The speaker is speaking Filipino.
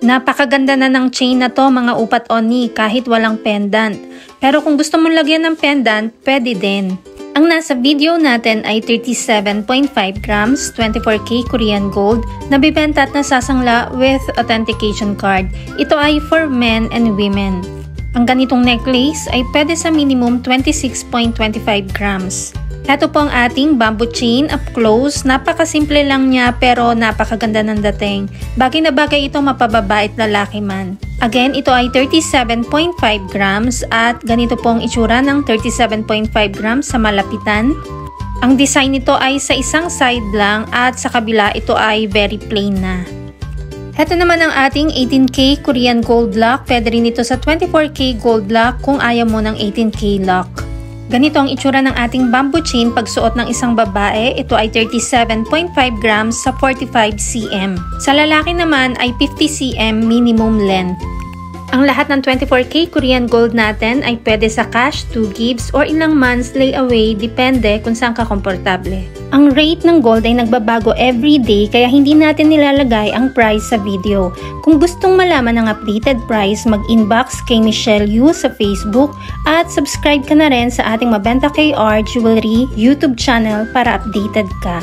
Napakaganda na ng chain na to mga upat oni kahit walang pendant. Pero kung gusto mong lagyan ng pendant, pwede din. Ang nasa video natin ay 37.5 grams, 24K Korean gold, nabibenta at nasasangla with authentication card. Ito ay for men and women. Ang ganitong necklace ay pwede sa minimum 26.25 grams. Ito po ang ating bamboo chain up close. Napakasimple lang niya pero napakaganda ng dating. Bagay na bagay ito mapababa at lalaki man. Again, ito ay 37.5 grams at ganito pong itsura ng 37.5 grams sa malapitan. Ang design nito ay sa isang side lang at sa kabila ito ay very plain na. Ito naman ang ating 18K Korean gold lock. Pwede rin ito sa 24K gold lock kung ayaw mo ng 18K lock. Ganito ang itsura ng ating bamboo chain pagsuot ng isang babae. Ito ay 37.5 grams sa 45 cm. Sa lalaki naman ay 50 cm minimum length. Ang lahat ng 24K Korean gold natin ay pwede sa cash, 2 gifts, or ilang months layaway, depende kung saan ka komportable. Ang rate ng gold ay nagbabago every day kaya hindi natin nilalagay ang price sa video. Kung gustong malaman ang updated price, mag-inbox kay Michelle Yu sa Facebook at subscribe ka na rin sa ating Mabenta KR Jewelry YouTube channel para updated ka.